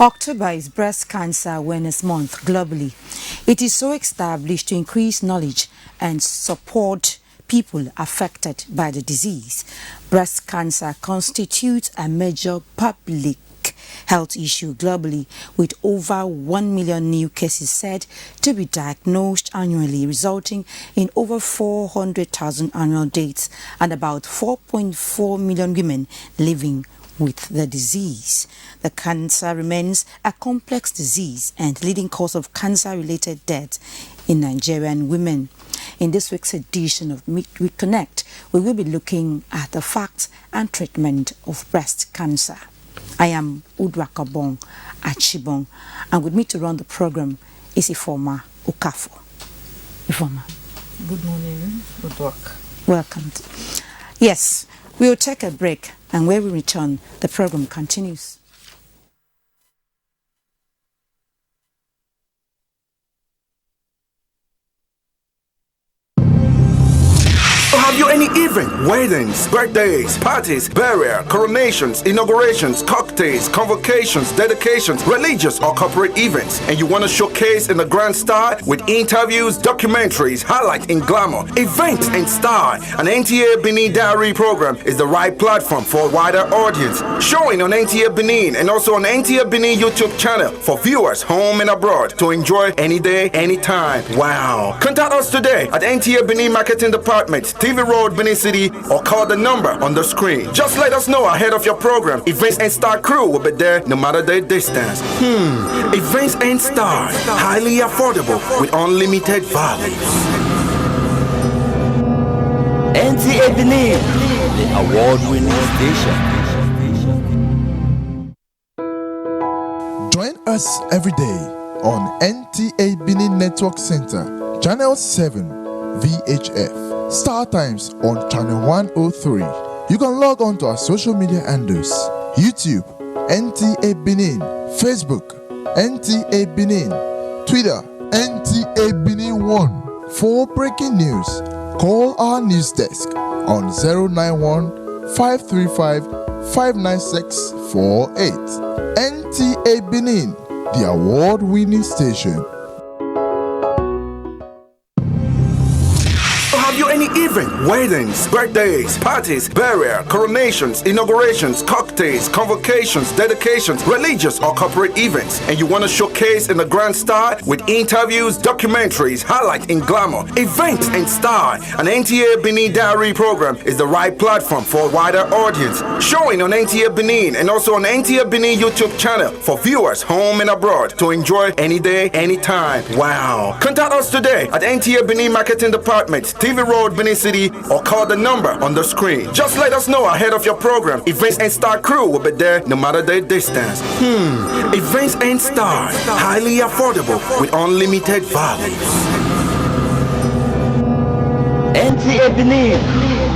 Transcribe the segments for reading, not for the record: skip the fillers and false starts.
October is Breast Cancer Awareness Month globally. It is so established to increase knowledge and support people affected by the disease. Breast cancer constitutes a major public health issue globally, with over 1 million new cases said to be diagnosed annually, resulting in over 400,000 annual deaths and about 4.4 million women living with the disease. The cancer remains a complex disease and leading cause of cancer-related deaths in Nigerian women. In this week's edition of Midweek Connect, we will be looking at the facts and treatment of breast cancer. I am Udwakabong Achibong, and with me to run the program is Ifoma Okafo. Ifoma. Good morning, Udwak. Welcome. Yes, we will take a break, and when we return, the program continues. Have you any event, weddings, birthdays, parties, burial, coronations, inaugurations, cocktails, convocations, dedications, religious or corporate events, and you want to showcase in a grand style with interviews, documentaries, highlight in glamour, events and style? An NTA Benin Diary program is the right platform for a wider audience. Showing on NTA Benin and also on NTA Benin YouTube channel for viewers home and abroad to enjoy any day, anytime. Wow! Contact us today at NTA Benin Marketing Department, TV Road, Benin City, or call the number on the screen. Just let us know ahead of your program. Events and Star crew will be there no matter the distance. Events and Star, highly affordable with unlimited value. NTA Benin, the award-winning station. Join us every day on NTA Benin Network Center, Channel 7, VHF. Star Times on Channel 103. You can log on to our social media handles: YouTube, NTA Benin, Facebook, NTA Benin, Twitter, NTA Benin 1. For breaking news, call our news desk on 091 535 59648. NTA Benin, the award-winning station. Have you any event, weddings, birthdays, parties, burial, coronations, inaugurations, cocktails, convocations, dedications, religious or corporate events, and you want to showcase in a grand style with interviews, documentaries, highlight in glamour, events and style? An NTA Benin Diary program is the right platform for a wider audience. Showing on NTA Benin and also on NTA Benin YouTube channel for viewers home and abroad to enjoy any day, anytime. Wow! Contact us today at NTA Benin Marketing Department, TV Road, Benin City, or call the number on the screen. Just let us know ahead of your program. Events and Star crew will be there no matter the distance. Events and Star, highly affordable with unlimited value. NTA Benin,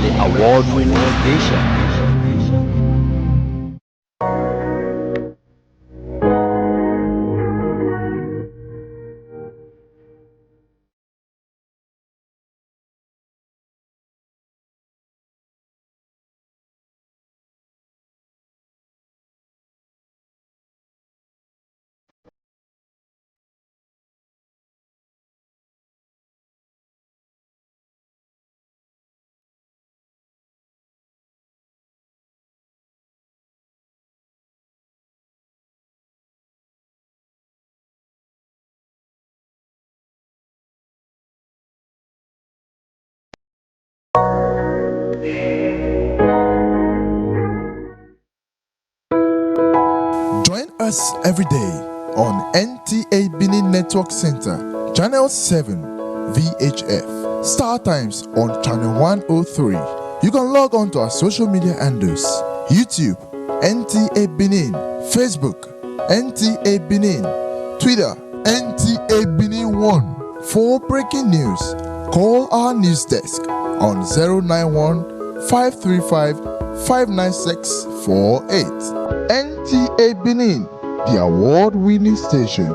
the award-winning station. Join us every day on NTA Benin Network Center, Channel 7, VHF. Star Times on Channel 103. You can log on to our social media handles: YouTube, NTA Benin, Facebook, NTA Benin, Twitter, NTA Benin 1. For breaking news, call our news desk on 091 535 59648. NTA Benin, the award-winning station.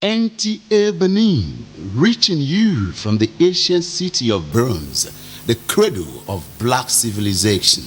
NTA Benin, reaching you from the ancient city of bronze, the cradle of black civilization.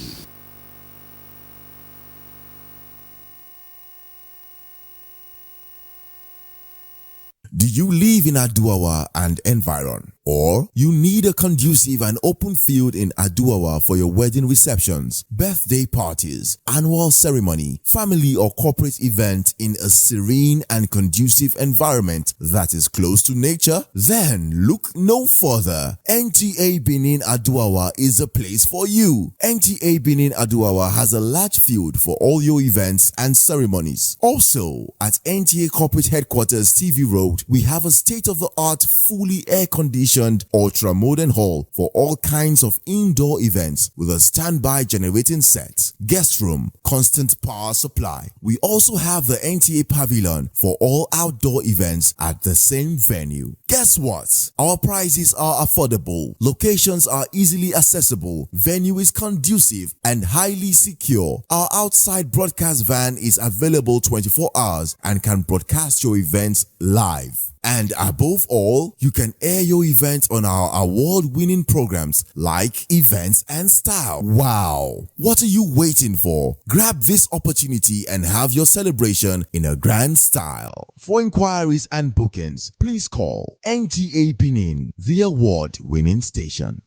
Do you live in Aduawa and environ? Or you need a conducive and open field in Aduawa for your wedding receptions, birthday parties, annual ceremony, family or corporate event in a serene and conducive environment that is close to nature? Then look no further. NTA Benin Aduawa is a place for you. NTA Benin Aduawa has a large field for all your events and ceremonies. Also, at NTA Corporate Headquarters TV Road, we have a state-of-the-art, fully air-conditioned ultra-modern hall for all kinds of indoor events with a standby generating set, guest room, constant power supply. We also have the NTA Pavilion for all outdoor events at the same venue. Guess what? Our prices are affordable, locations are easily accessible, venue is conducive and highly secure. Our outside broadcast van is available 24 hours and can broadcast your events live. And above all, you can air your events on our award-winning programs like Events and Style. Wow! What are you waiting for? Grab this opportunity and have your celebration in a grand style. For inquiries and bookings, please call NTA Benin, the award-winning station.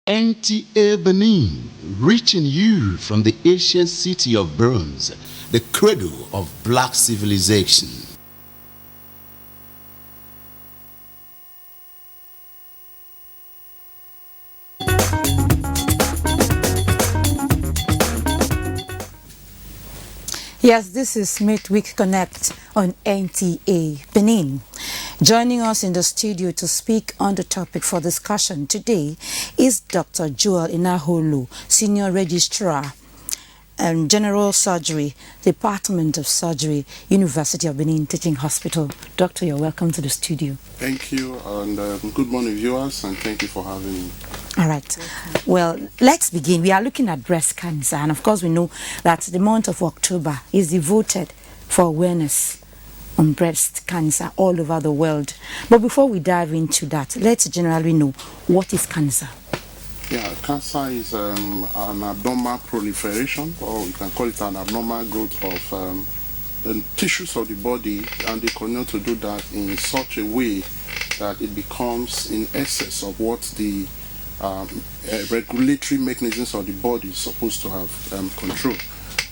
NTA Benin, reaching you from the ancient city of bronze, the cradle of black civilization. Yes, this is Midweek Connect on NTA Benin. Joining us in the studio to speak on the topic for discussion today is Dr. Joel Inaholu, Senior Registrar and General Surgery, Department of Surgery, University of Benin Teaching Hospital. Doctor, you're welcome to the studio. Thank you, and good morning, viewers, and thank you for having me. All right. Well, let's begin. We are looking at breast cancer, and of course we know that the month of October is devoted for awareness on breast cancer all over the world. But before we dive into that, let's generally know, what is cancer? Yeah, cancer is an abnormal proliferation, or you can call it an abnormal growth of the tissues of the body, and they continue to do that in such a way that it becomes in excess of what the regulatory mechanisms of the body is supposed to have control.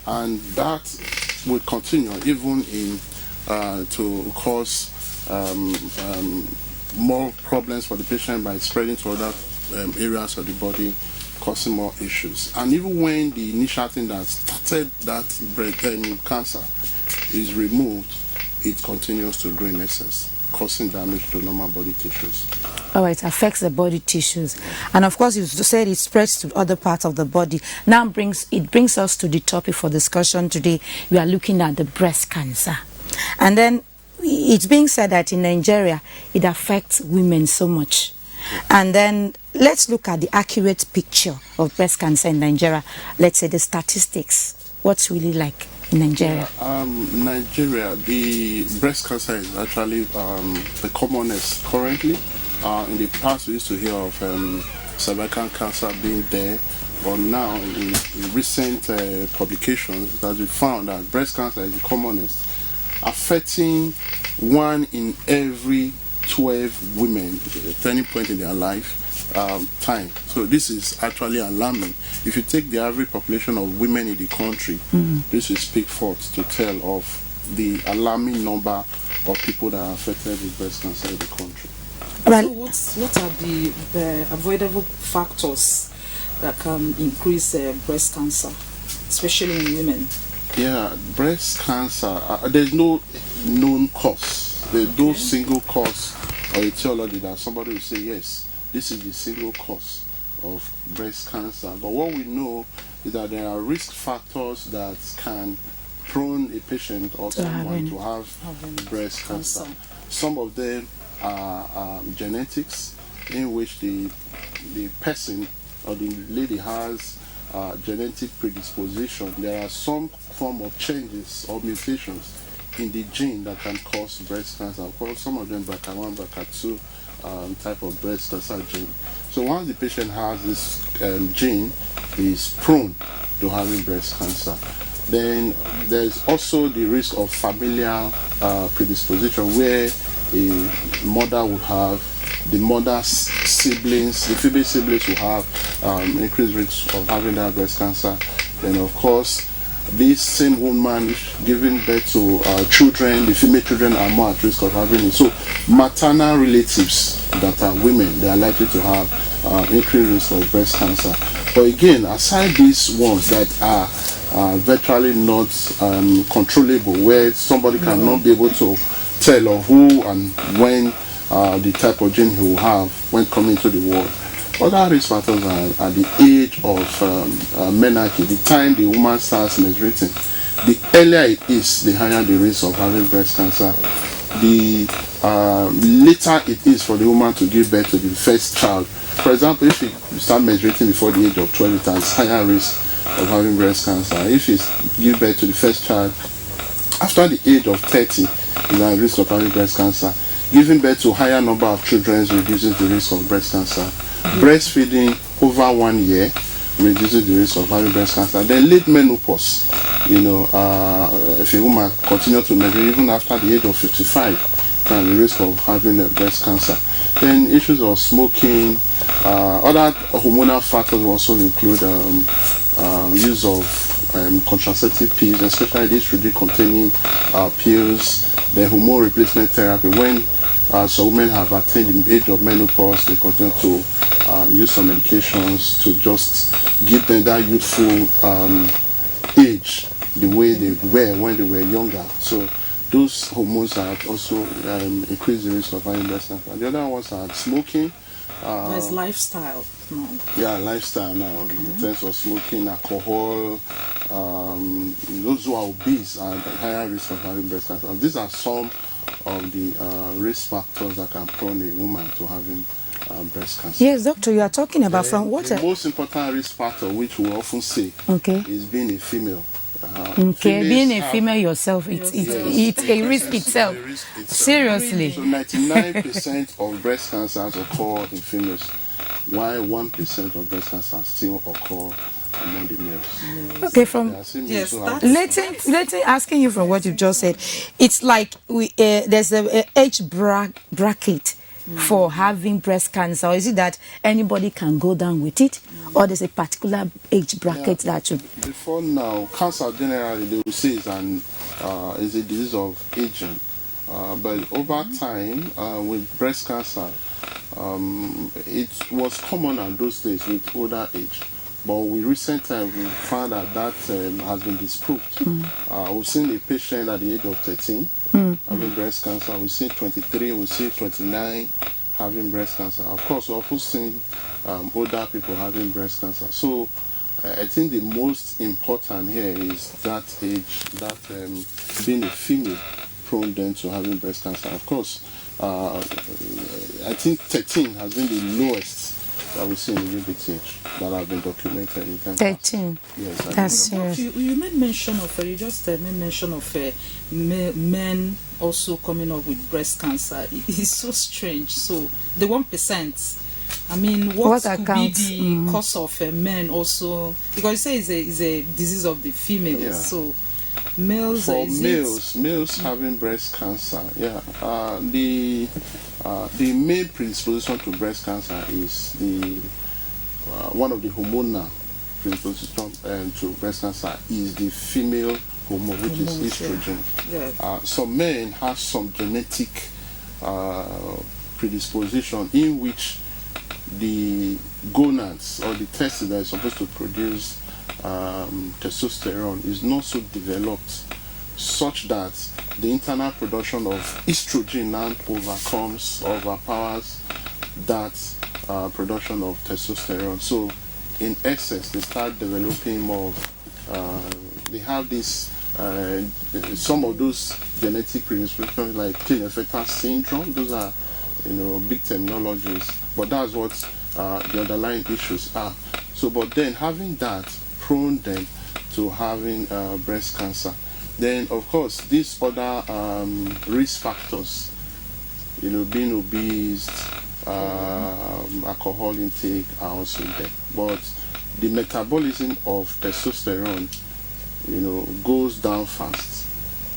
And that will continue even in to cause more problems for the patient by spreading to other areas of the body, causing more issues. And even when the initial thing that started that cancer is removed, it continues to grow in excess, causing damage to normal body tissues. All right, affects the body tissues. And of course, you said it spreads to other parts of the body. Now it brings us to the topic for discussion today. We are looking at the breast cancer. And then it's being said that in Nigeria, it affects women so much. And then let's look at the accurate picture of breast cancer in Nigeria. Let's say the statistics. What's really like in Nigeria? Nigeria, the breast cancer is actually the commonest currently. In the past, we used to hear of cervical cancer being there, but now in recent publications, that we found that breast cancer is the commonest, affecting 1 in every 12 women at any point in their life. time. So this is actually alarming. If you take the average population of women in the country, this will speak forth to tell of the alarming number of people that are affected with breast cancer in the country. So what are the avoidable factors that can increase breast cancer, especially in women? Yeah, breast cancer, there's no known cause. There's no single cause or etiology that somebody will say, yes, this is the single cause of breast cancer. But what we know is that there are risk factors that can prone a patient or someone to have breast cancer. Some of them are genetics, in which the person or the lady has genetic predisposition. There are some form of changes or mutations in the gene that can cause breast cancer. Of course, some of them BRCA1, BRCA2 type of breast cancer gene. So once the patient has this gene, he is prone to having breast cancer. Then there's also the risk of familial predisposition, where a mother would have, the mother's siblings, the female siblings will have increased risk of having that breast cancer. Then of course, this same woman giving birth to children, the female children are more at risk of having it. So maternal relatives that are women, they are likely to have increased risk of breast cancer. But again, aside these ones that are virtually not controllable, where somebody cannot be able to tell of who and when the type of gene he will have when coming into the world. Other risk factors are at the age of menarche, the time the woman starts menstruating. The earlier it is, the higher the risk of having breast cancer. The later it is for the woman to give birth to the first child. For example, if you start menstruating before the age of 12, it has higher risk of having breast cancer. If you give birth to the first child after the age of 30, is at risk of having breast cancer. Giving birth to a higher number of children reduces the risk of breast cancer. Breastfeeding over 1 year reduces the risk of having breast cancer. Then late menopause, if a woman continues to menstruate even after the age of 55, can the risk of having breast cancer. Then issues of smoking, other hormonal factors also include use of contraceptive pills, especially these containing pills, the hormone replacement therapy. When some women have attained the age of menopause, they continue to use some medications to just give them that youthful age, the way they were when they were younger. So those hormones are also increase the risk of having breast cancer. The other ones are smoking. There's lifestyle now. Yeah, lifestyle now. In terms of smoking, alcohol, those who are obese are at higher risk of having breast cancer. These are some of the risk factors that can prone a woman to having breast cancer. Yes, doctor, you are talking about from what? The most important risk factor, which we often say, is being a female. Being a female yourself, it's a risk itself. Seriously. So 99% of breast cancers occur in females, while 1% of breast cancers still occur among the males. Okay, from let's asking you from what you just said, it's like there's a age bracket for having breast cancer, or is it that anybody can go down with it, or there's a particular age bracket that should? Before now, cancer generally they will say is a disease of aging, but over time with breast cancer, it was common in those days with older age. But with recent time, we found that has been disproved. We've seen a patient at the age of 13 having breast cancer. We've seen 23, we've seen 29 having breast cancer. Of course, we've also seen older people having breast cancer. So I think the most important here is that age, that being a female prone then to having breast cancer. Of course, I think 13 has been the lowest that we see in the age that have been documented in terms 13. Yes, that's serious. You made mention of men also coming up with breast cancer. It's so strange. So the 1%. I mean, what could accounts? Be the cause of men also? Because you say it's a disease of the females. Yeah. So Males, For is males having breast cancer, the main predisposition to breast cancer is the one of the hormonal predisposition to breast cancer is the female hormone, which is estrogen. Some men have some genetic predisposition in which the gonads or the testes that are supposed to produce testosterone is not so developed, such that the internal production of estrogen now overpowers that production of testosterone. So in excess, they start developing more they have this some of those genetic predispositions like Klinefelter syndrome. Those are big terminologies, but that's what the underlying issues are. So but then having that prone them to having breast cancer. Then of course these other risk factors, being obese, alcohol intake are also there. But the metabolism of testosterone, goes down fast,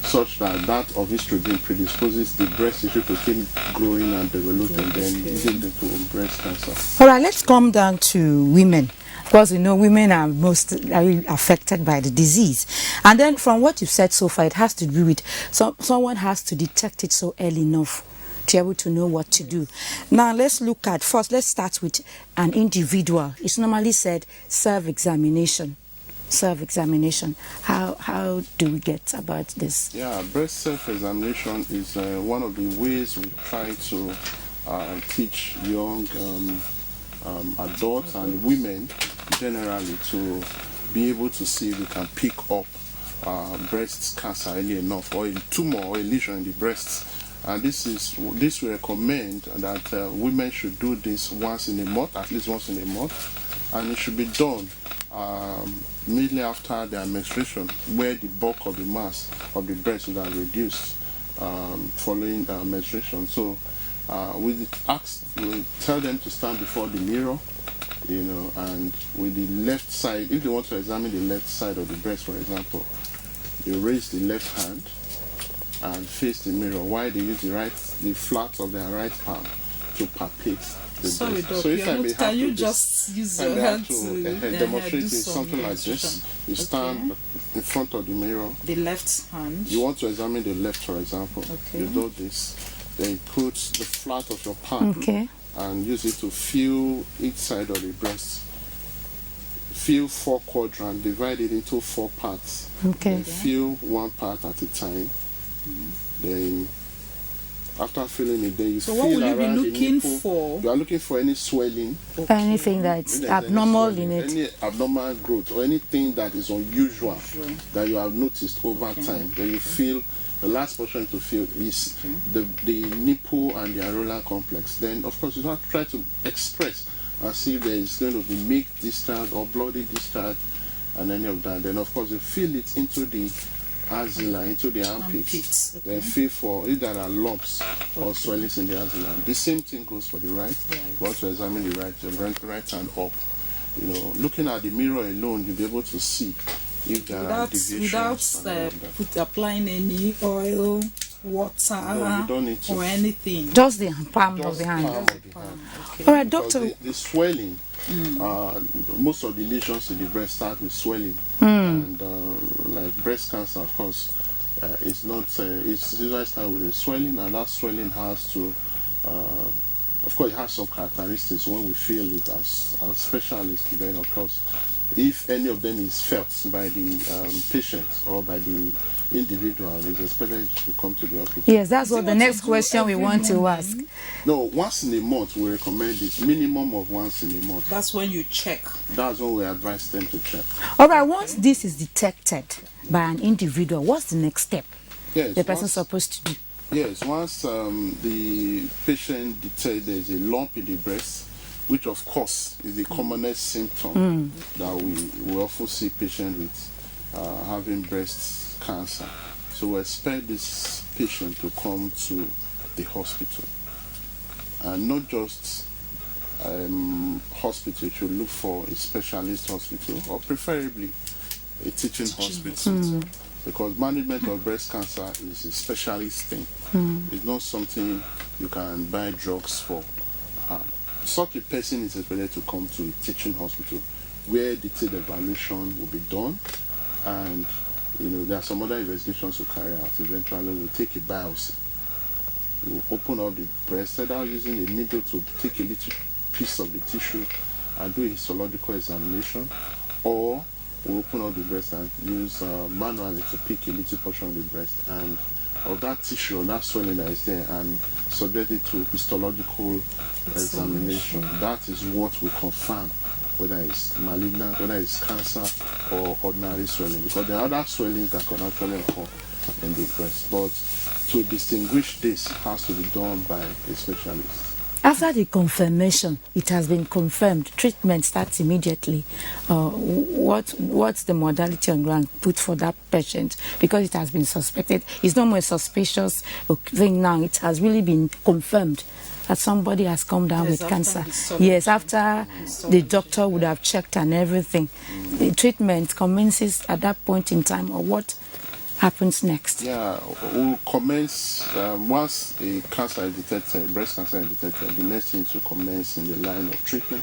such that of estrogen predisposes the breast tissue to keep growing and developing, then leading to breast cancer. All right, let's come down to women. Because women are most affected by the disease. And then from what you've said so far, it has to do with someone has to detect it so early enough to be able to know what to do. Now let's start with an individual. It's normally said self-examination. How do we get about this? Breast self-examination is one of the ways we try to teach young adults and women generally to be able to see if we can pick up breast cancer early enough, or a tumor or a lesion in the breast. And this we recommend that women should do this once in a month, at least once in a month, and it should be done immediately after their menstruation, where the bulk of the mass of the breast would have reduced following menstruation. So we tell them to stand before the mirror, and with the left side, if they want to examine the left side of the breast, for example, they raise the left hand and face the mirror, while they use the flat of their right palm to palpate the Sorry, breast. Doc, So if I may can you have just use your hand to demonstrate do something like this? You stand in front of the mirror. The left hand. You want to examine the left, for example. You do this. Then you put the flat of your palm and use it to feel each side of the breast. Feel 4 quadrants, divide it into 4 parts. Then feel one part at a time. Then after feeling it, then you feel what will you be around looking the nipple. for? You are looking for any swelling, Anything that's abnormal in it. any abnormal growth, or anything that is unusual that you have noticed over time. Then you feel the last portion to feel is the nipple and the areolar complex. Then of course you have to try to express and see if there is going to be milk discharge or bloody discharge and any of that. Then of course you feel it into the axilla, into the armpits. Then feel for if there are lumps or swellings in the axilla. The same thing goes for the right. You want to examine the right hand up. Looking at the mirror alone, you'll be able to see if there are deviations. Without applying any oil, water, No, you don't need to. or anything. Just the palm of the hand. All right, doctor. The swelling, most of the lesions in the breast start with swelling, and like breast cancer, of course, it's not. It's usually start with a swelling, and that swelling has to. Of course, it has some characteristics. When we feel it as specialists, then of course, if any of them is felt by the patient or by the individual, it's expected to come to the hospital. Yes, that's what the next question we want to ask. No, once in a month we recommend it. Minimum of once in a month. That's when you check. That's when we advise them to check. All right, once this is detected by an individual, what's the next step the person supposed to do? Yes, once the patient detects there's a lump in the breast, which of course is the commonest symptom that we often see patients with having breast cancer. So we expect this patient to come to the hospital, and not just hospital. You should look for a specialist hospital, or preferably a teaching hospital. because management of breast cancer is a specialist thing. It's not something you can buy drugs for. Such a person is expected to come to a teaching hospital where detailed evaluation will be done, and there are some other investigations to carry out. Eventually we'll take a biopsy, we'll open up the breast without using a needle to take a little piece of the tissue and do a histological examination, or we'll open up the breast and use manually to pick a little portion of the breast and of that tissue or that swelling that is there and subject it to histological examination. That is what will confirm whether it's malignant, whether it's cancer or ordinary swelling, because there are other swellings that can actually occur in the breast. But to distinguish this, it has to be done by a specialist. After the confirmation, it has been confirmed, treatment starts immediately. What's the modality on ground put for that patient? Because it has been suspected. It's no more suspicious thing now. It has really been confirmed that somebody has come down with cancer. Yes, after the doctor would have checked and everything. The treatment commences at that point in time, or what happens next? Yeah, we'll commence once a cancer is detected, breast cancer is detected. The next thing is to commence in the line of treatment,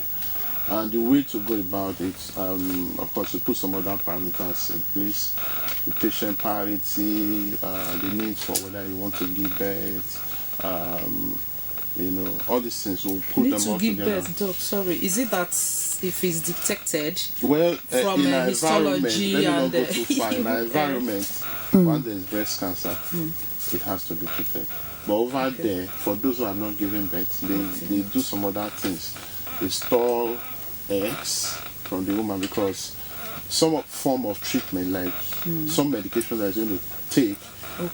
and the way to go about it, of course, we put some other parameters in place: the patient parity, the needs for whether you want to give birth, all these things. We'll put them all together. Birth, Doc, sorry, is it that if it's detected from in our histology environment, let me not go and too far. In our environment, once there is breast cancer, it has to be treated. But over there, for those who are not giving birth, they do some other things. They store eggs from the woman, because some form of treatment, like some medication that is going to take,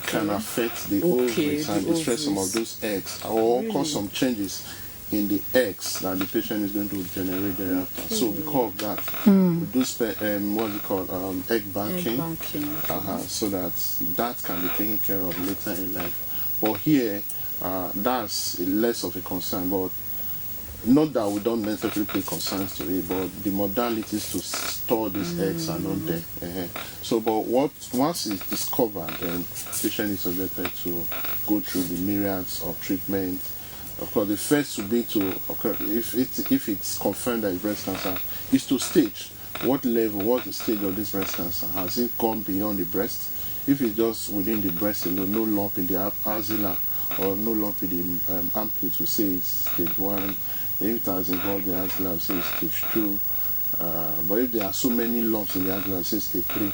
can affect the ovaries and destroy some of those eggs, or cause some changes in the eggs that the patient is going to generate thereafter. So because of that, we do what's it called, egg banking, so that can be taken care of later in life. But here, that's less of a concern. But not that we don't necessarily pay concerns to it, but the modalities to store these eggs are not there. So, but once it's discovered, then the patient is subjected to go through the myriads of treatment. Of course, the first would be to, if it's confirmed that it's breast cancer, is to stage what level, what's the stage of this breast cancer. Has it gone beyond the breast? If it's just within the breast alone, no lump in the axilla or no lump in the armpit, to say it's stage 1. If it has involved the axilla, say it's stage 2. But if there are so many lumps in the axilla, say stage 3.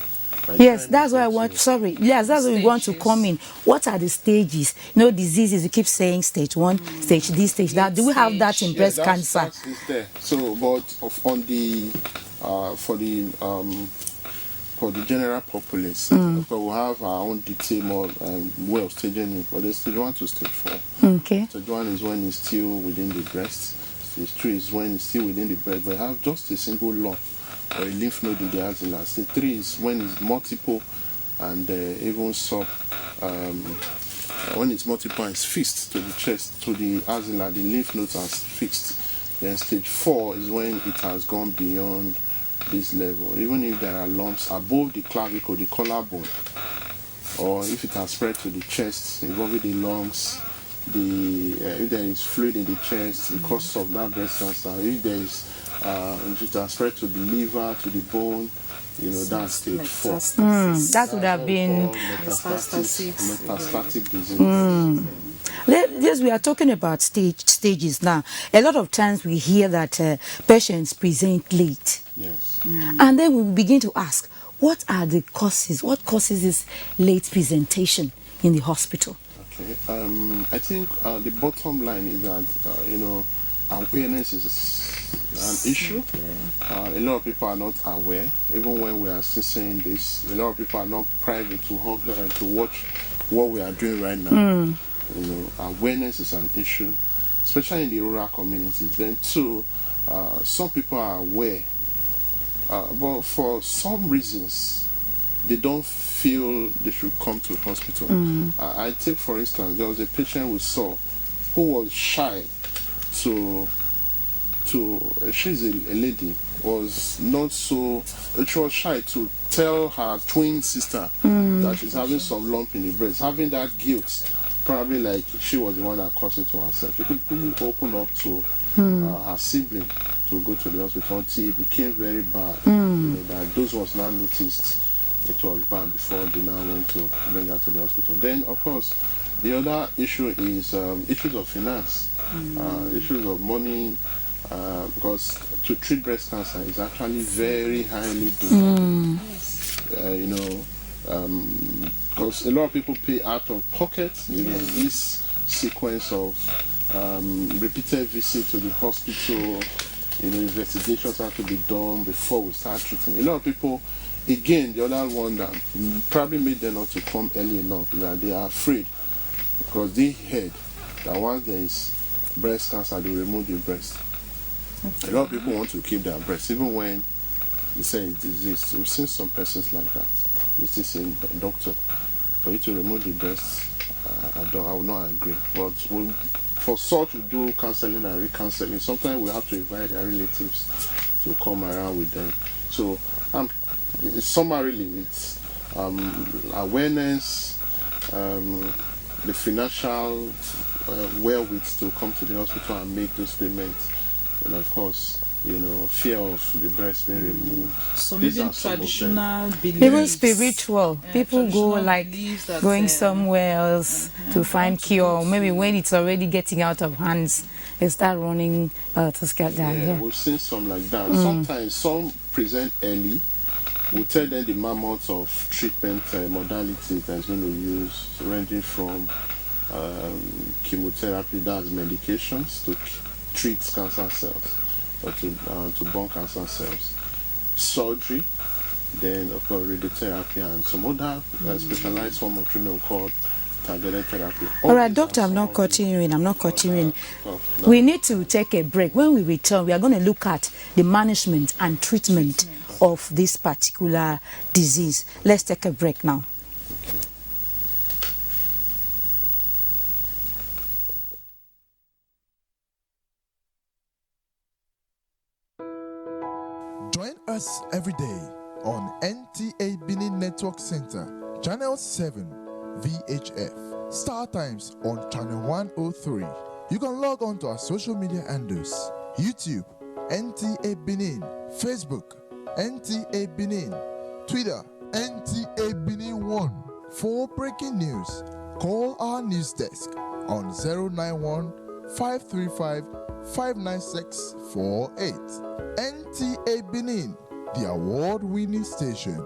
Yes, that's what I want. Sorry. Yes, that's what we want to come in. What are the stages? Diseases, you keep saying stage 1, stage this, stage that. Do we have that in breast cancer? That is there. So, but on the for the general populace, so we'll have our own detail way of staging it. But there's stage 1 to stage 4. Okay. Stage 1 is when it's still within the breast. Stage 3 is when it's still within the breast, but have just a single lump or a lymph node in the axilla. Stage 3 is when it's multiple and even when it's multiple and it's fixed to the chest, to the axilla, the lymph nodes are fixed. Then stage 4 is when it has gone beyond this level, even if there are lumps above the clavicle, the collarbone, or if it has spread to the chest, involving the lungs, if there is fluid in the chest, the cause of that breast cancer, if there is if it has spread to the liver, to the bone, that's stage 4. That would have been metastatic disease. Yes, we are talking about stages now. A lot of times we hear that patients present late. Yes. And then we begin to ask, what are the causes? What causes this late presentation in the hospital? Okay. I think the bottom line is that, awareness is an issue. A lot of people are not aware. Even when we are still saying this, a lot of people are not private to watch what we are doing right now. Awareness is an issue, especially in the rural communities. Then too, some people are aware, but for some reasons, they don't feel they should come to the hospital. I take, for instance, there was a patient we saw who was shy she's a lady, was not so, she was shy to tell her twin sister that she's having some lump in the breast, having that guilt, probably like she was the one that caused it to herself. She couldn't open up to her sibling to go to the hospital until it became very bad. You know, that those was now noticed it was bad before they now went to bring her to the hospital. Then, of course, the other issue is issues of finance, issues of money, because to treat breast cancer is actually very highly demanding. You know, because a lot of people pay out of pocket. You know, this sequence of repeated visits to the hospital, you know, investigations have to be done before we start treating. A lot of people, again, the other one that probably made them not to come early enough is that they are afraid, because they heard that once there is breast cancer, they remove the breast. A lot of people want to keep their breast, even when they say it's diseased. We've seen some persons like that. It's just saying, doctor, for you to remove the breast, I will not agree. But for such to do counseling and recounseling, sometimes we have to invite their relatives to come around with them. So, summarily, it's awareness, the financial wherewith to come to the hospital and make those payments, and of course, you know, fear of the breast being removed. Some even traditional beliefs. Even spiritual. People go like that, going somewhere else to find cure. Maybe when it's already getting out of hands, they start running to get down. Yeah, we've seen some like that. Sometimes some present early. We tell them the mammoth of treatment modalities that's going to use, ranging from chemotherapy, that's medications, to treat cancer cells, or to burn cancer cells, surgery, then of course radiotherapy, and some other specialized form of treatment called targeted therapy. All right, doctor, I'm not cutting you in. We need to take a break. When we return, we are going to look at the management and treatment of this particular disease. Let's take a break now. Join us every day on NTA Benin Network Center, Channel 7, VHF. Star Times on Channel 103. You can log on to our social media handles: YouTube, NTA Benin; Facebook, NTA Benin; Twitter, NTA Benin 1. For breaking news, call our news desk on 091 535 59648. NTA Benin, the award-winning station.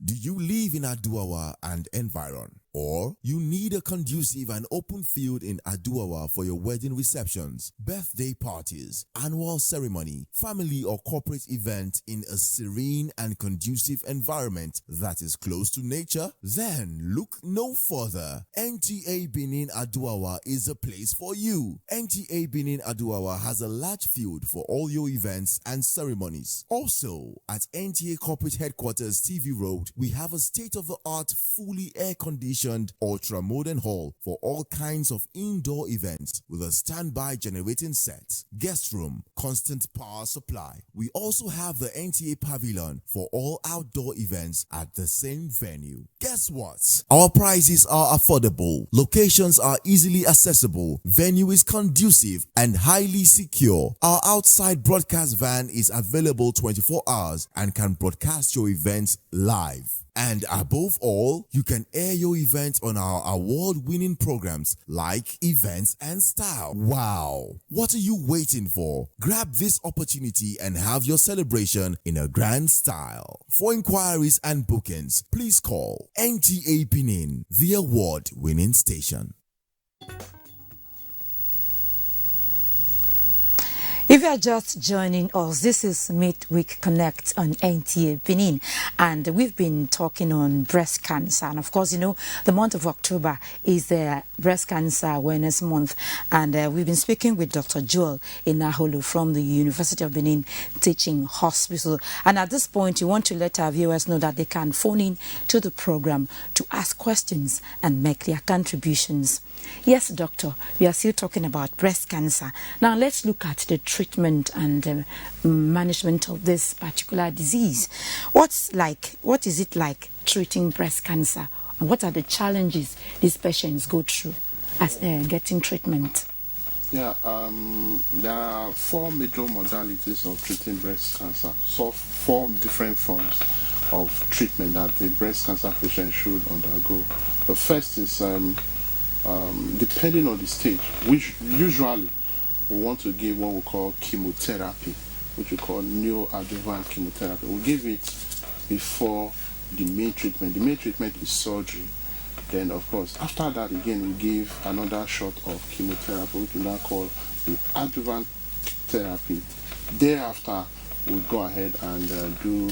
Do you live in Aduawa and environ? Or you need a conducive and open field in Aduawa for your wedding receptions, birthday parties, annual ceremony, family or corporate event in a serene and conducive environment that is close to nature? Then look no further. NTA Benin Aduawa is the place for you. NTA Benin Aduawa has a large field for all your events and ceremonies. Also, at NTA Corporate Headquarters TV Road, we have a state-of-the-art, fully air-conditioned ultra-modern hall for all kinds of indoor events with a standby generating set, guest room, constant power supply. We also have the NTA Pavilion for all outdoor events at the same venue. Guess what? Our prices are affordable, locations are easily accessible, venue is conducive and highly secure. Our outside broadcast van is available 24 hours and can broadcast your events live. And above all, you can air your events on our award-winning programs like Events and Style. Wow! What are you waiting for? Grab this opportunity and have your celebration in a grand style. For inquiries and bookings, please call NTA Benin, the award-winning station. If you are just joining us, this is Midweek Connect on NTA Benin, and we've been talking on breast cancer. And of course, you know, the month of October is the Breast Cancer Awareness Month, and we've been speaking with Dr. Joel Inaholu from the University of Benin Teaching Hospital. And at this point, we want to let our viewers know that they can phone in to the program to ask questions and make their contributions. Yes, doctor, we are still talking about breast cancer. Now let's look at the treatment treatment and management of this particular disease. What is it like treating breast cancer? And what are the challenges these patients go through as getting treatment? Yeah, there are 4 major modalities of treating breast cancer. So 4 different forms of treatment that the breast cancer patient should undergo. The first is depending on the stage, which usually we want to give what we call chemotherapy, which we call neoadjuvant chemotherapy. We give it before the main treatment. The main treatment is surgery. Then, of course, after that, again, we give another shot of chemotherapy, which we now call the adjuvant therapy. Thereafter, we go ahead and do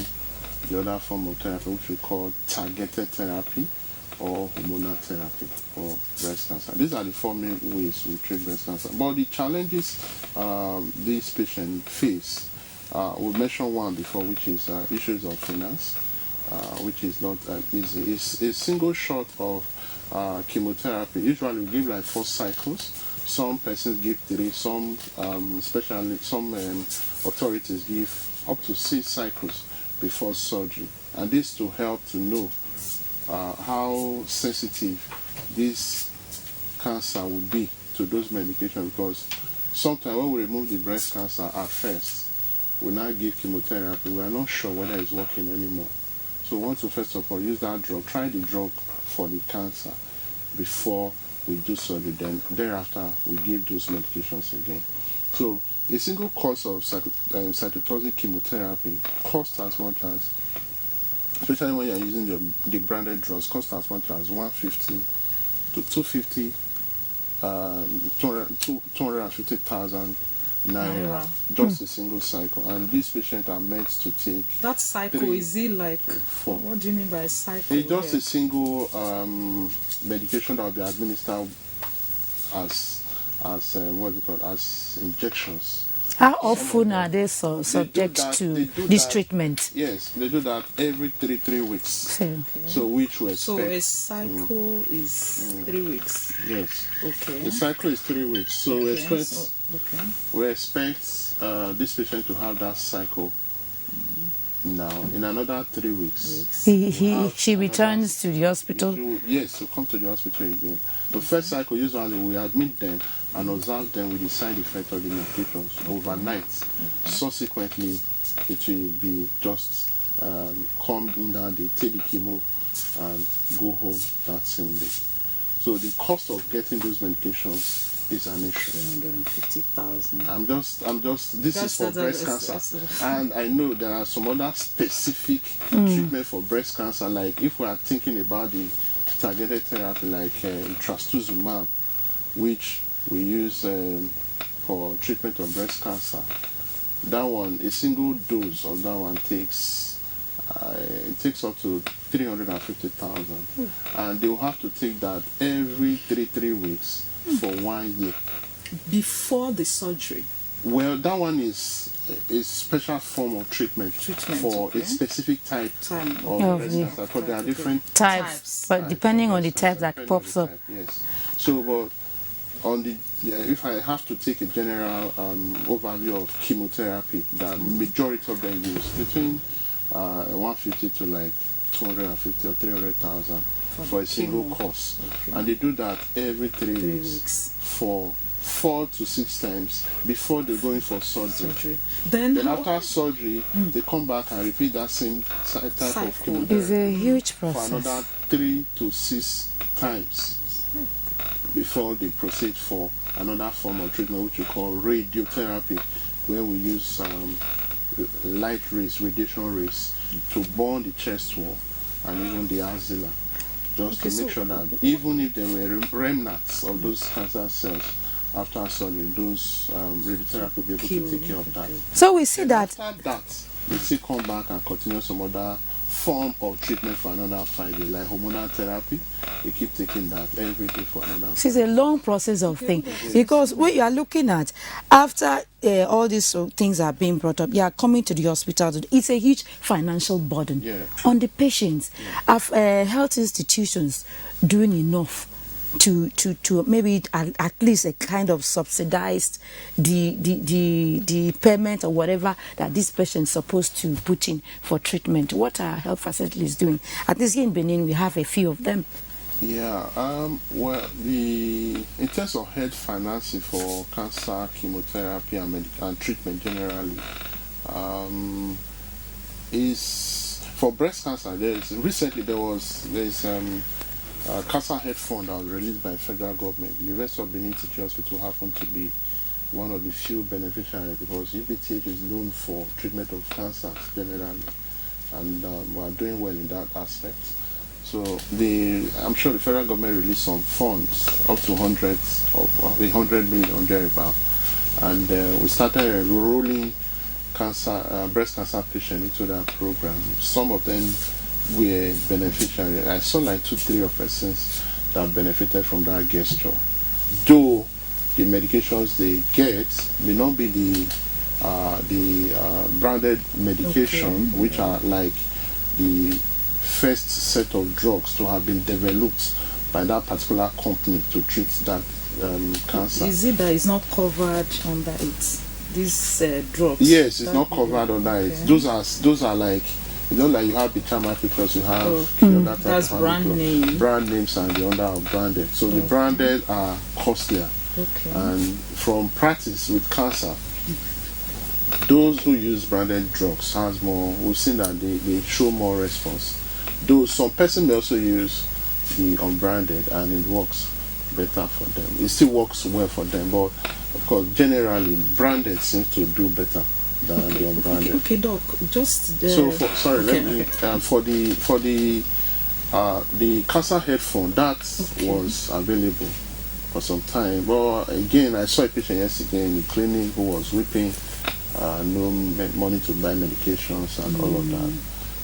the other form of therapy, which we call targeted therapy or hormonal therapy for breast cancer. These are the 4 main ways we treat breast cancer. But the challenges these patients face, we mentioned one before, which is issues of finance, which is not easy. It's a single shot of chemotherapy. Usually we give like 4 cycles. Some persons give 3, some authorities give up to 6 cycles before surgery. And this to help to know how sensitive this cancer will be to those medications, because sometimes when we remove the breast cancer at first, we now give chemotherapy, we are not sure whether it's working anymore. So we want to first of all use that drug, try the drug for the cancer before we do surgery. Then thereafter we give those medications again. So a single course of cytotoxic chemotherapy costs as much as, especially when you are using the branded drugs, costs as much as 150 to 250, 250,000 naira, just a single cycle. And these patients are meant to take that cycle 3, is it like 4. What do you mean by a cycle? It's just a single medication that will be administered as what is it called, as injections. How often are they subject to this treatment? Yes, they do that every 3 weeks. Okay. So which we expect. So a cycle is 3 weeks. Yes. Okay. The cycle is 3 weeks. So we expect this patient to have that cycle now. In another 3 weeks, she returns to the hospital. Yes, to come to the hospital again. The first cycle, usually we admit them and observe them with the side effect of the medications overnight. Subsequently, it will be just come in that day, take the chemo and go home that same day. So the cost of getting those medications is an issue. 350,000. This is for breast cancer. And I know there are some other specific treatment for breast cancer, like if we are thinking about the targeted therapy like trastuzumab, which we use for treatment of breast cancer. That one, a single dose of that one takes up to 350,000, and they will have to take that every 3 weeks for 1 year before the surgery. Well, that one is a special form of treatment for a specific type of breast cancer, because there are different types, but depending on the type that pops up. Yes. So, but on the if I have to take a general overview of chemotherapy, the majority of them use between 150 to like 250 or 300,000 for a single course, and they do that every 3 weeks for 4 to 6 times before they go in for surgery. Then after surgery, they come back and repeat that same type of chemotherapy. It's a huge process. For another 3 to 6 times before they proceed for another form of treatment, which we call radiotherapy, where we use light rays, radiation rays, to burn the chest wall and even the axilla, just to make sure that even if there were remnants of those cancer cells after surgery, those radiotherapy will be able to take care of that. So we see that after that, we still come back and continue some other form of treatment for another 5 years, like hormonal therapy. They keep taking that every day for another 5 years. It's a long process of things, because what you are looking at after all these things are being brought up, you are coming to the hospital. It's a huge financial burden on the patients. Are health institutions doing enough to maybe at least a kind of subsidized the payment or whatever that this patient is supposed to put in for treatment? What are health facilities doing? At least here in Benin, we have a few of them. Yeah, well, in terms of health financing for cancer, chemotherapy, and treatment generally, is for breast cancer. Recently there is a cancer health fund that was released by the federal government. The University of Benin Teaching Hospital happened to be one of the few beneficiaries because UBTH is known for treatment of cancer generally, and we are doing well in that aspect. So I'm sure the federal government released some funds up to 100 million thereabout, and we started enrolling breast cancer patients into that program. Some of them were beneficiaries. I saw like 2-3 of persons that benefited from that gesture. Though the medications they get may not be the branded medication, which are like the first set of drugs to have been developed by that particular company to treat that cancer. Is it that it's not covered under it? These drugs? Yes, it's not covered under it. Those are like, like you have the Chama because you have that's brand name. Brand names and the other are branded. So the branded are costlier. Okay. And from practice with cancer, those who use branded drugs has more. We've seen that they show more response. Though some person may also use the unbranded and it works better for them. It still works well for them, but of course, generally, branded seems to do better than the unbranded. Okay, Doc. Just for the cancer health fund that was available for some time. But again, I saw a patient yesterday in the clinic who was weeping, no money to buy medications and all of that.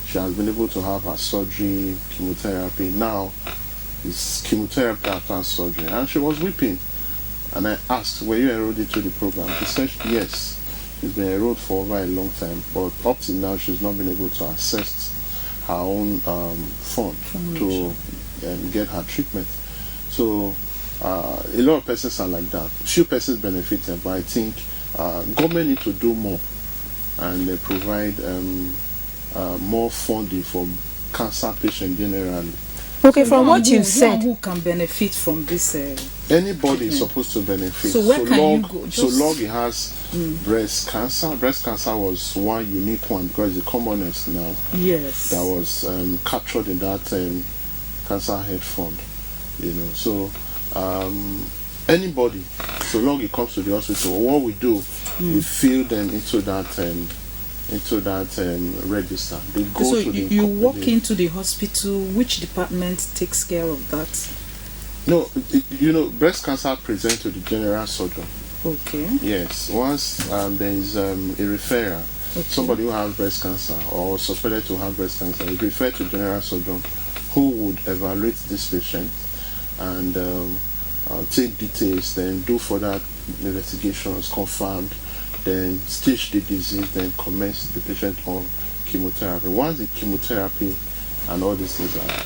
She has been able to have her surgery, chemotherapy. Now it's chemotherapy after surgery, and she was weeping. And I asked, were you enrolled into the program? She said yes. She's been enrolled for over a long time, but up till now she's not been able to access her own fund to get her treatment. So a lot of persons are like that. Few persons benefited, but I think government need to do more, and they provide more funding for cancer patients generally. Okay, from what you've said, who can benefit from this? Anybody is supposed to benefit. So where can you go? So long it has breast cancer. Breast cancer was one unique one because it's the commonest now. Yes. That was captured in that cancer health fund. So anybody, so long it comes to the hospital, what we do, we fill them into that register. They go so to you walk into the hospital. Which department takes care of that? No, breast cancer presents to the general surgeon. Okay. Yes. Once there is a referrer, somebody who has breast cancer or suspected to have breast cancer is referred to general surgeon, who would evaluate this patient and take details, then do further investigations, confirmed, then stage the disease, then commence the patient on chemotherapy. Once the chemotherapy and all these things are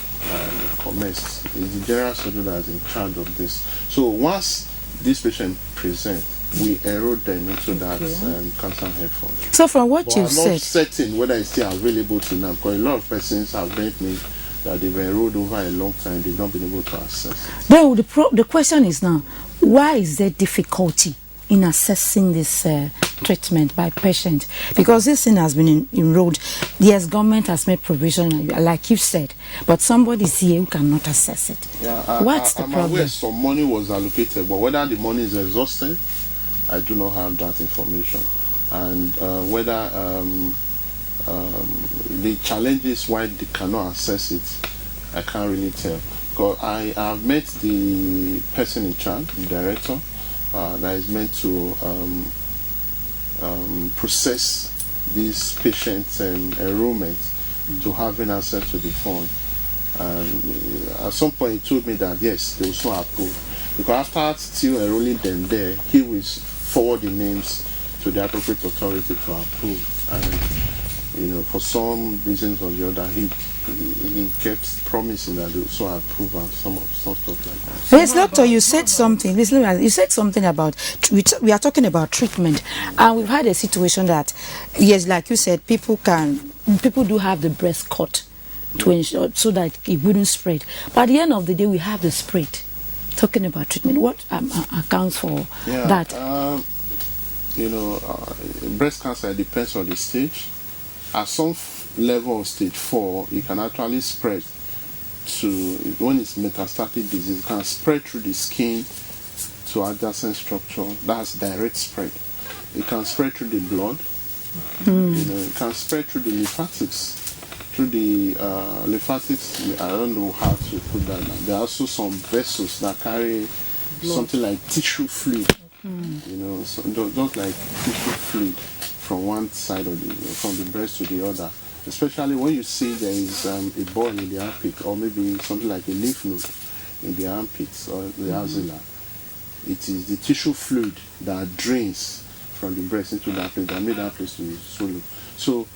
commenced, it's the general surgeon that is in charge of this. So once this patient presents, we enroll them into that cancer health fund. So from what you've said, I'm not certain whether it's still available to now, because a lot of persons have told me that they've enrolled over a long time, they've not been able to access it. Though the question is now, why is there difficulty in assessing this treatment by patient? Because this thing has been enrolled. Yes, government has made provision, like you said, but somebody's here who cannot assess it. Yeah, What's the problem? I'm aware some money was allocated, but whether the money is exhausted, I do not have that information. And whether the challenges why they cannot access it, I can't really tell. Because I have met the person in charge, the director, that is meant to process these patients' enrollment to having access to the fund. And at some point he told me that yes, they will soon approve. Because after still enrolling them there, he will forward the names to the appropriate authority to approve. And for some reasons or the other, he he kept promising that they also approve and some stuff like that. Yes, doctor, you said something. Listen, you said something about we are talking about treatment, and we've had a situation that, yes, like you said, people do have the breast cut to ensure so that it wouldn't spread. But at the end of the day, we have the spread. Talking about treatment, what accounts for that? Breast cancer depends on the stage. At some level of stage 4, it can actually spread to, when it's metastatic disease, it can spread through the skin to adjacent structure. That's direct spread. It can spread through the blood. It can spread through the lymphatics. Through the lymphatics, I don't know how to put that now. There are also some vessels that carry something like tissue fluid. So just like tissue fluid from one side of from the breast to the other. Especially when you see there is a ball in the armpit, or maybe something like a lymph node in the armpits or the axilla. It is the tissue fluid that drains from the breast into that place, that made that place to be swollen. So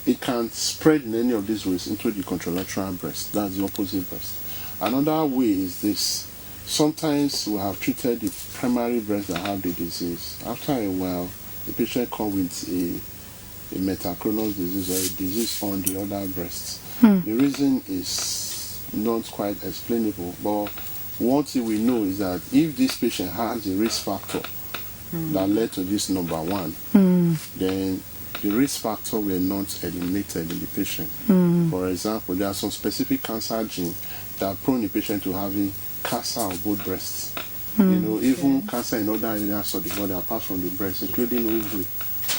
it can spread in any of these ways into the contralateral breast. That's the opposite breast. Another way is this. Sometimes we have treated the primary breast that have the disease. After a while, the patient comes with a metachronous disease or a disease on the other breasts. The reason is not quite explainable, but one thing we know is that if this patient has a risk factor that led to this number 1, then the risk factor were not eliminated in the patient. For example, there are some specific cancer genes that prone the patient to having cancer of both breasts. Even cancer in other areas of the body apart from the breast, including ovary,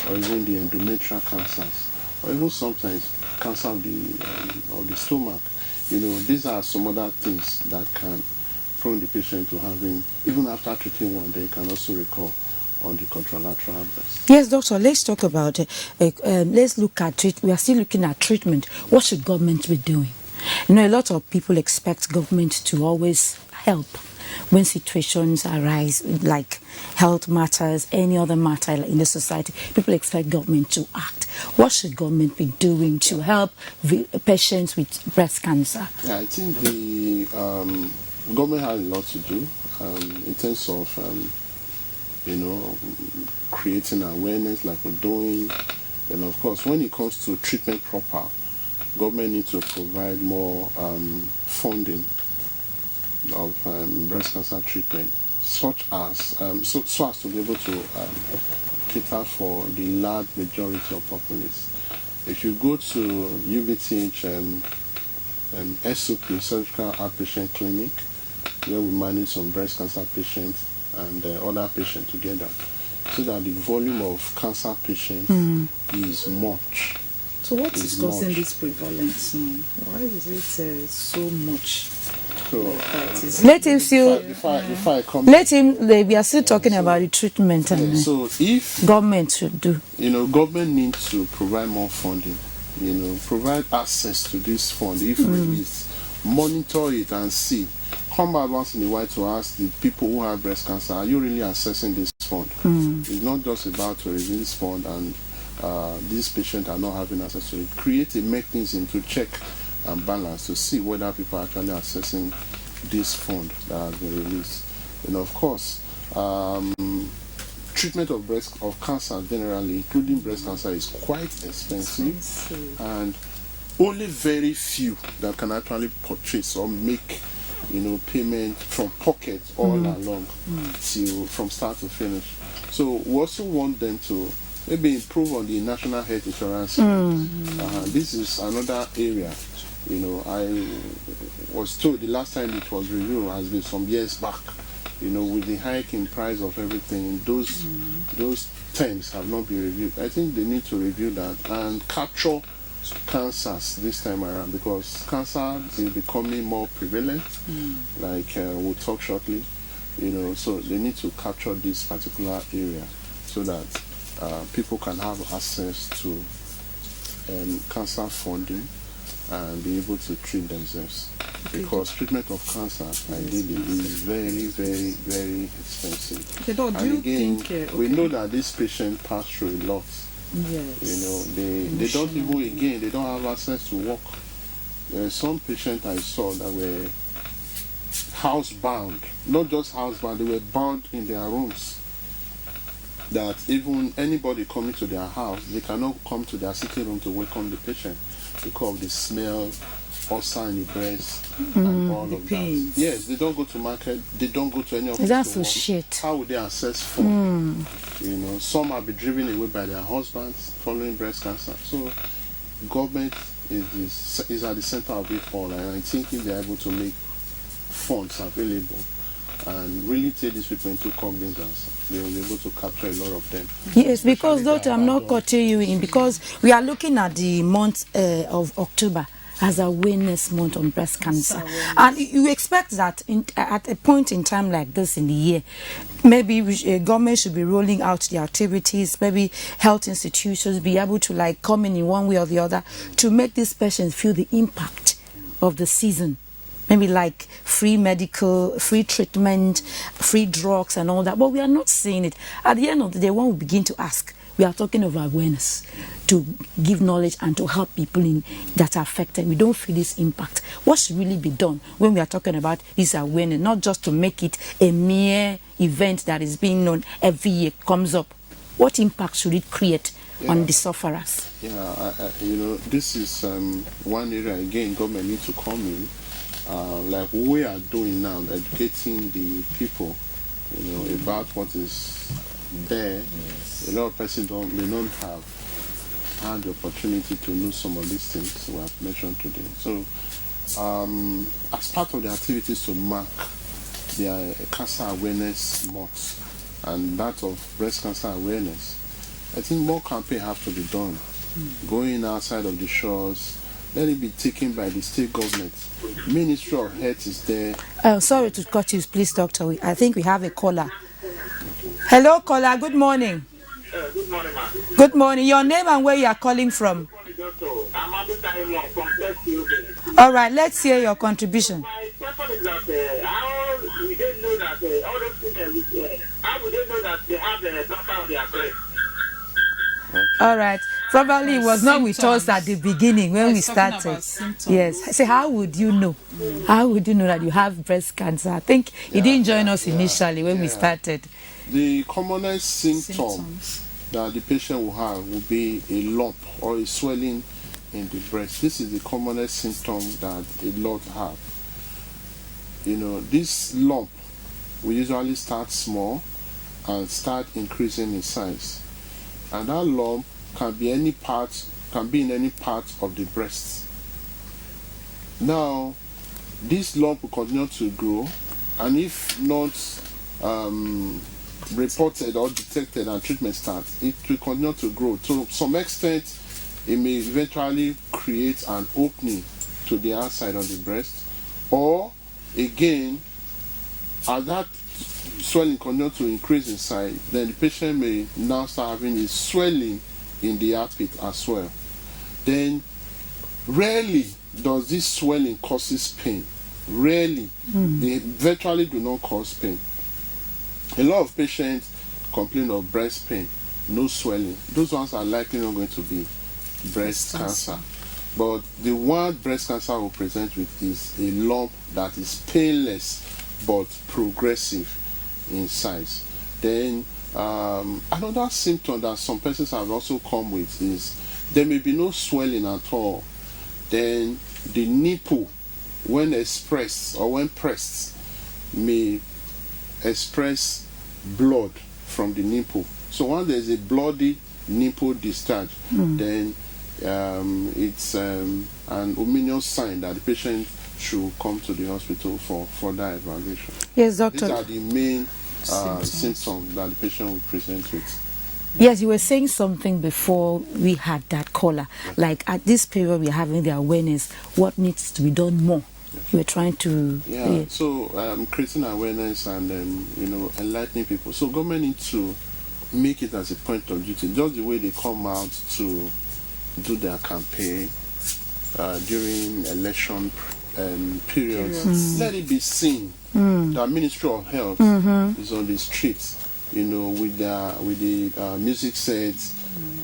or even the endometrial cancers, or even sometimes cancer of the stomach. These are some other things that can prone the patient to having, even after treating one, they can also recur on the contralateral breast. Yes, doctor, let's talk about it. Let's look at it. We are still looking at treatment. What should government be doing? A lot of people expect government to always help when situations arise, like health matters, any other matter in the society. People expect government to act. What should government be doing to help patients with breast cancer? Yeah, I think the government has a lot to do in terms of creating awareness like we're doing. And of course, when it comes to treatment proper, government needs to provide more funding of breast cancer treatment, such as so as to be able to cater for the large majority of populace. If you go to UBTH SOP, Surgical Outpatient Clinic, where we manage some breast cancer patients and other patients together, so that the volume of cancer patients is much. So what is causing this prevalence now? Why is it so much? So, let him still. If I come. Let him. We are still talking about the treatment. So if government should do. Government needs to provide more funding. Provide access to this fund if released. Monitor it and see. Come back once in a while to ask the people who have breast cancer, are you really accessing this fund? It's not just about to release this fund and these patients are not having access to it. Create a mechanism to check and balance to see whether people are actually accessing this fund that has been released. And of course, treatment of cancer generally, including breast cancer, is quite expensive, and only very few that can actually purchase or make payment from pocket all along till from start to finish. So we also want them to maybe improve on the national health insurance. This is another area. I was told the last time it was reviewed has been some years back. With the hike in price of everything, those terms have not been reviewed. I think they need to review that and capture cancers this time around, because cancer is becoming more prevalent. Like we'll talk shortly. So they need to capture this particular area so that people can have access to cancer funding and be able to treat themselves. Because treatment of cancer, ideally, is very, very, very expensive. And again, we know that this patient pass through a lot. Yes. They don't even, again, they don't have access to work. There are some patients I saw that were housebound, not just housebound, they were bound in their rooms. That even anybody coming to their house, they cannot come to their sitting room to welcome the patient because of the smell, ulcer in the breast, and all of pains. that. Yes, they don't go to market, they don't go to any of That's so shit. How would they access food? You know, some have been driven away by their husbands following breast cancer. So, government is at the center of it all, and I think if they're able to make funds available and really take these people into cognizance, they will be able to capture a lot of them. Yes, because Doctor, I'm not cutting you in, because we are looking at the month of October as awareness month on breast cancer, and you expect that at a point in time like this in the year, maybe government should be rolling out the activities, maybe health institutions be able to like come in one way or the other to make these patients feel the impact of the season. Maybe like free medical, free treatment, free drugs and all that. But we are not seeing it. At the end of the day, when we begin to ask, we are talking of awareness, to give knowledge and to help people that are affected. We don't feel this impact. What should really be done when we are talking about this awareness, not just to make it a mere event that is being known every year, comes up. What impact should it create on the sufferers? Yeah, you know, this is one area, again, government needs to come in. Like we are doing now, educating the people, you know, about what is there. Yes. A lot of persons don't have had the opportunity to know some of these things we have mentioned today. So, as part of the activities to mark the cancer awareness month and that of breast cancer awareness, I think more campaigns have to be done. Going outside of the shores. Let it be taken by the state government. Ministry of Health is there. Sorry to cut you, please, Doctor. I think we have a caller. Hello, caller. Good morning. Good morning, ma'am. Good morning. Your name and where you are calling from? All right. Let's hear your contribution. My question is that how we didn't know that all those people, how would they know that they have a doctor on their breast? All right. Probably it was not with us at the beginning when we started. Yes. So how would you know? How would you know that you have breast cancer? I think you didn't join us initially when we started. The commonest symptoms that the patient will have will be a lump or a swelling in the breast. This is the commonest symptom that a lot have. You know, this lump will usually start small and start increasing in size. And that lump can be in any part of the breast. Now, this lump will continue to grow, and if not reported or detected and treatment starts, it will continue to grow. To some extent, it may eventually create an opening to the outside of the breast, or again, as that swelling continues to increase in size, then the patient may now start having a swelling in the armpit as well. Then rarely does this swelling causes pain. Rarely. They virtually do not cause pain. A lot of patients complain of breast pain, no swelling. Those ones are likely not going to be breast cancer. But the one breast cancer will present with is a lump that is painless but progressive in size. Then another symptom that some persons have also come with is there may be no swelling at all. Then the nipple, when expressed or when pressed, may express blood from the nipple. So when there's a bloody nipple discharge, then it's an ominous sign that the patient should come to the hospital for further evaluation. Yes, doctor. These are the main symptoms that the patient will present with. Yes, you were saying something before we had that caller. Like at this period, we're having the awareness. What needs to be done more? You were trying to. So creating awareness and enlightening people. So government needs to make it as a point of duty, just the way they come out to do their campaign during election periods. Let it be seen that Ministry of Health is on the streets, with the music sets,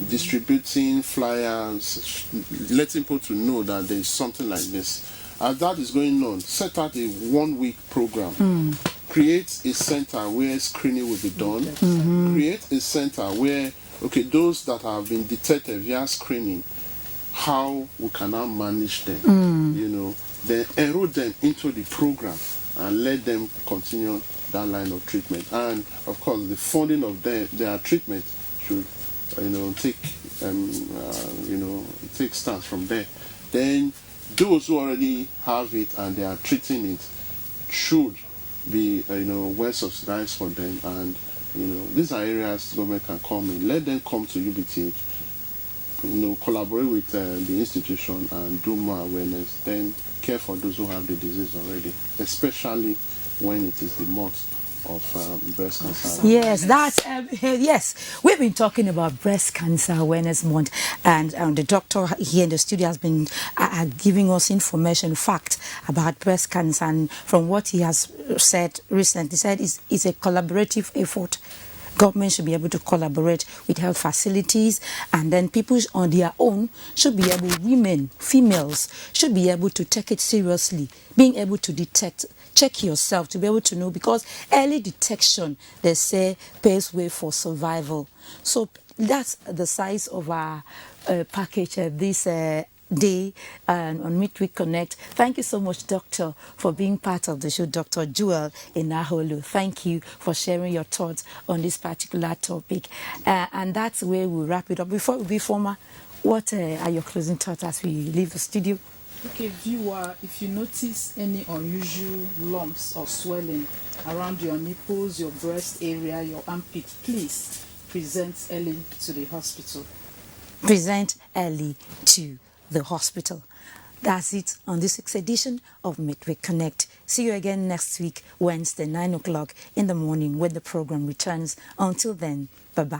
distributing flyers, letting people to know that there is something like this. As that is going on, set out a 1-week program. Create a center where screening will be done. Create a center where, okay, those that have been detected via screening, how we can now manage them, you know, then enroll them into the program and let them continue that line of treatment. And of course, the funding of their treatment should, you know, take stance from there. Then those who already have it and they are treating it should be, well subsidized for them. And these are areas government can come in. Let them come to UBTH, collaborate with the institution and do more awareness. Then care for those who have the disease already, especially when it is the month of breast cancer. Yes, that's yes. We've been talking about Breast Cancer Awareness Month, and the doctor here in the studio has been giving us information, fact about breast cancer. And from what he has said recently, said it's a collaborative effort. Government should be able to collaborate with health facilities, and then people on their own should be able, women, females, should be able to take it seriously, being able to detect, check yourself to be able to know, because early detection, they say, paves way for survival. So that's the size of our package this day on Midweek Connect. Thank you so much, Doctor, for being part of the show, Dr. Jewel Inaholu. Thank you for sharing your thoughts on this particular topic. And that's where we wrap it up. Before we be formal, what are your closing thoughts as we leave the studio? Okay, viewer, if you notice any unusual lumps or swelling around your nipples, your breast area, your armpit, please present early to the hospital. Present early to the hospital. That's it on this week's edition of Midweek Connect. See you again next week, Wednesday, 9 o'clock in the morning, when the program returns. Until then, bye-bye.